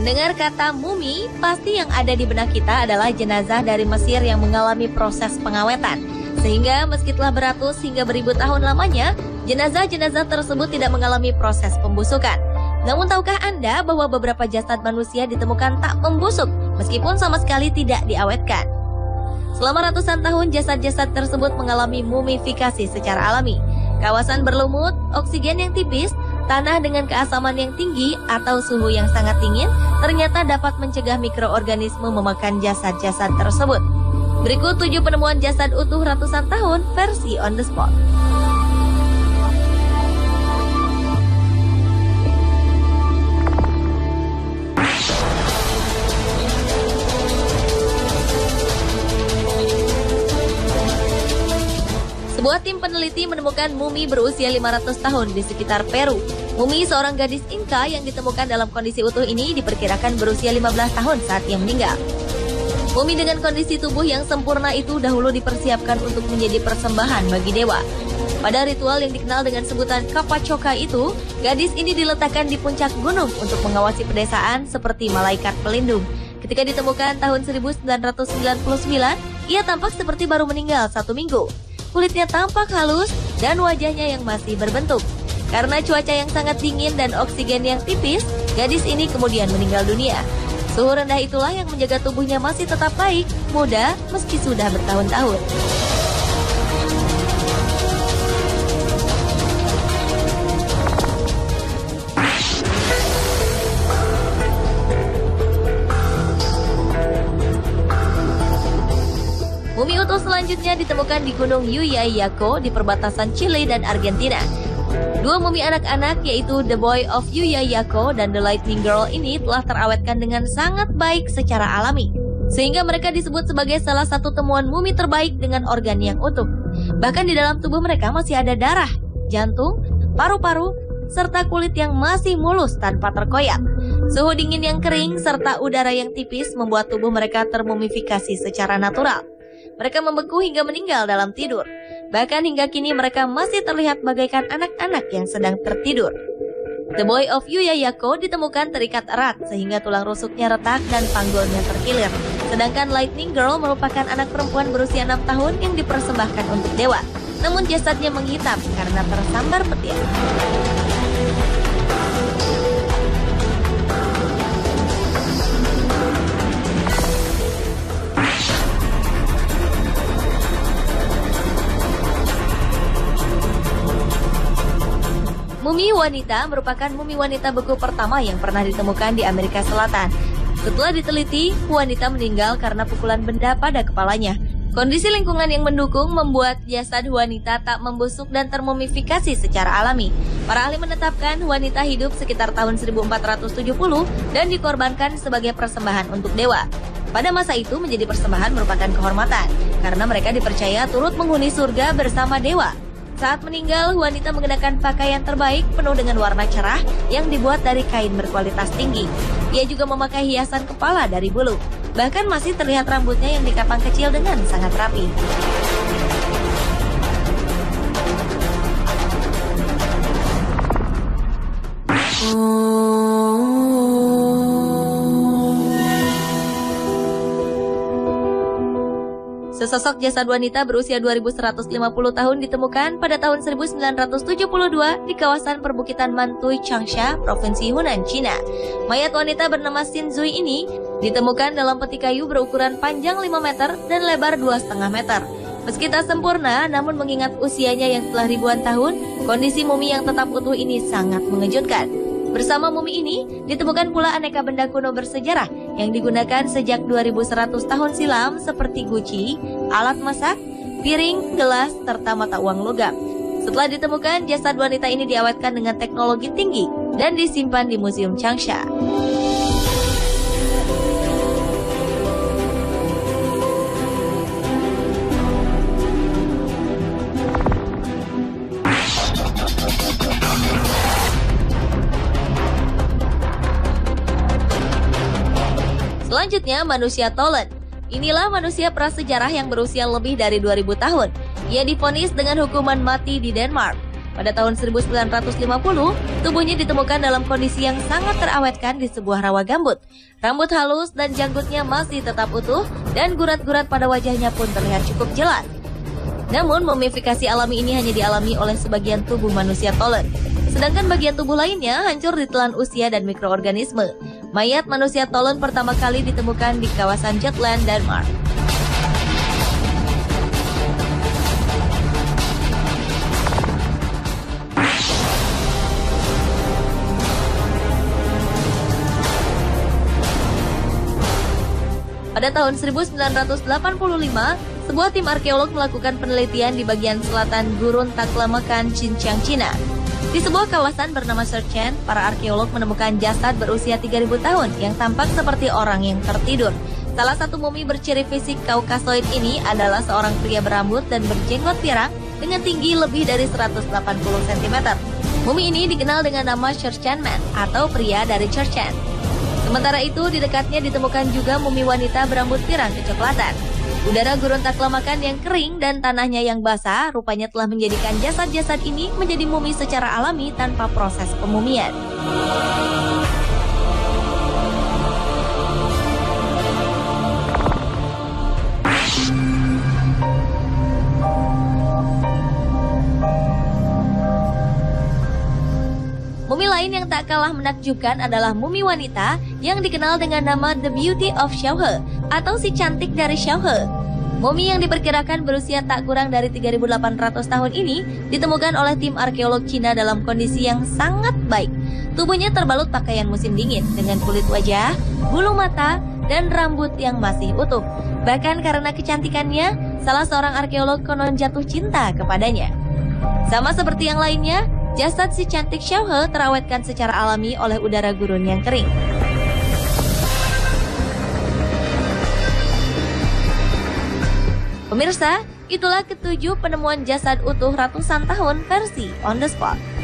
Mendengar kata mumi, pasti yang ada di benak kita adalah jenazah dari Mesir yang mengalami proses pengawetan. Sehingga meski telah beratus hingga beribu tahun lamanya, jenazah-jenazah tersebut tidak mengalami proses pembusukan. Namun tahukah Anda bahwa beberapa jasad manusia ditemukan tak membusuk meskipun sama sekali tidak diawetkan? Selama ratusan tahun jasad-jasad tersebut mengalami mumifikasi secara alami. Kawasan berlumut, oksigen yang tipis, tanah dengan keasaman yang tinggi atau suhu yang sangat dingin ternyata dapat mencegah mikroorganisme memakan jasad-jasad tersebut. Berikut 7 penemuan jasad utuh ratusan tahun versi on the spot. Sebuah tim peneliti menemukan mumi berusia 500 tahun di sekitar Peru. Mumi seorang gadis Inka yang ditemukan dalam kondisi utuh ini diperkirakan berusia 15 tahun saat ia meninggal. Mumi dengan kondisi tubuh yang sempurna itu dahulu dipersiapkan untuk menjadi persembahan bagi dewa. Pada ritual yang dikenal dengan sebutan Capachoca itu, gadis ini diletakkan di puncak gunung untuk mengawasi pedesaan seperti malaikat pelindung. Ketika ditemukan tahun 1999, ia tampak seperti baru meninggal 1 minggu. Kulitnya tampak halus dan wajahnya yang masih berbentuk. Karena cuaca yang sangat dingin dan oksigen yang tipis, gadis ini kemudian meninggal dunia. Suhu rendah itulah yang menjaga tubuhnya masih tetap baik, muda, meski sudah bertahun-tahun. Mumi utuh selanjutnya ditemukan di Gunung Yuyayaco di perbatasan Chile dan Argentina. 2 mumi anak-anak yaitu The Boy of Yuyayaco dan The Lightning Girl ini telah terawetkan dengan sangat baik secara alami. Sehingga mereka disebut sebagai salah satu temuan mumi terbaik dengan organ yang utuh. Bahkan di dalam tubuh mereka masih ada darah, jantung, paru-paru, serta kulit yang masih mulus tanpa terkoyak. Suhu dingin yang kering serta udara yang tipis membuat tubuh mereka termumifikasi secara natural. Mereka membeku hingga meninggal dalam tidur. Bahkan hingga kini mereka masih terlihat bagaikan anak-anak yang sedang tertidur. The Boy of Yuyayaco ditemukan terikat erat sehingga tulang rusuknya retak dan panggulnya terkilir. Sedangkan Lightning Girl merupakan anak perempuan berusia 6 tahun yang dipersembahkan untuk dewa. Namun jasadnya menghitam karena tersambar petir. Mumi wanita merupakan mumi wanita beku pertama yang pernah ditemukan di Amerika Selatan. Setelah diteliti, wanita meninggal karena pukulan benda pada kepalanya. Kondisi lingkungan yang mendukung membuat jasad wanita tak membusuk dan termumifikasi secara alami. Para ahli menetapkan wanita hidup sekitar tahun 1470 dan dikorbankan sebagai persembahan untuk dewa. Pada masa itu menjadi persembahan merupakan kehormatan, karena mereka dipercaya turut menghuni surga bersama dewa. Saat meninggal, wanita mengenakan pakaian terbaik penuh dengan warna cerah yang dibuat dari kain berkualitas tinggi. Ia juga memakai hiasan kepala dari bulu. Bahkan masih terlihat rambutnya yang dikapang kecil dengan sangat rapi. Sesosok jasad wanita berusia 2150 tahun ditemukan pada tahun 1972 di kawasan perbukitan Mantui Changsha, Provinsi Hunan, Cina. Mayat wanita bernama Xin Zui ini ditemukan dalam peti kayu berukuran panjang 5 meter dan lebar 2,5 meter. Meski tak sempurna, namun mengingat usianya yang telah ribuan tahun, kondisi mumi yang tetap utuh ini sangat mengejutkan. Bersama mumi ini, ditemukan pula aneka benda kuno bersejarah yang digunakan sejak 2100 tahun silam seperti guci, alat masak, piring, gelas, serta mata uang logam. Setelah ditemukan, jasad wanita ini diawetkan dengan teknologi tinggi dan disimpan di Museum Changsha. Selanjutnya, manusia Tolen. Inilah manusia prasejarah yang berusia lebih dari 2000 tahun. Ia divonis dengan hukuman mati di Denmark. Pada tahun 1950, tubuhnya ditemukan dalam kondisi yang sangat terawetkan di sebuah rawa gambut. Rambut halus dan janggutnya masih tetap utuh dan gurat-gurat pada wajahnya pun terlihat cukup jelas. Namun, mumifikasi alami ini hanya dialami oleh sebagian tubuh manusia Tolen. Sedangkan bagian tubuh lainnya hancur ditelan usia dan mikroorganisme. Mayat manusia Tolen pertama kali ditemukan di kawasan Jutland, Denmark. Pada tahun 1985, sebuah tim arkeolog melakukan penelitian di bagian selatan Gurun Taklamakan, Xinjiang, Cina. Di sebuah kawasan bernama Shenzhen, para arkeolog menemukan jasad berusia 3.000 tahun yang tampak seperti orang yang tertidur. Salah satu mumi berciri fisik Kaukasoid ini adalah seorang pria berambut dan berjenggot pirang dengan tinggi lebih dari 180 cm. Mumi ini dikenal dengan nama Shenzhen Man atau pria dari Shenzhen. Sementara itu, di dekatnya ditemukan juga mumi wanita berambut pirang kecoklatan. Udara Gurun Taklamakan yang kering dan tanahnya yang basah rupanya telah menjadikan jasad-jasad ini menjadi mumi secara alami tanpa proses pemumian. Mumi lain yang tak kalah menakjubkan adalah mumi wanita yang dikenal dengan nama The Beauty of Xiaohe atau si cantik dari Xiaohe. Mumi yang diperkirakan berusia tak kurang dari 3.800 tahun ini ditemukan oleh tim arkeolog Cina dalam kondisi yang sangat baik. Tubuhnya terbalut pakaian musim dingin dengan kulit wajah, bulu mata, dan rambut yang masih utuh. Bahkan karena kecantikannya, salah seorang arkeolog konon jatuh cinta kepadanya. Sama seperti yang lainnya, jasad si cantik Xiaohe terawetkan secara alami oleh udara gurun yang kering. Pemirsa, itulah ketujuh penemuan jasad utuh ratusan tahun versi On The Spot.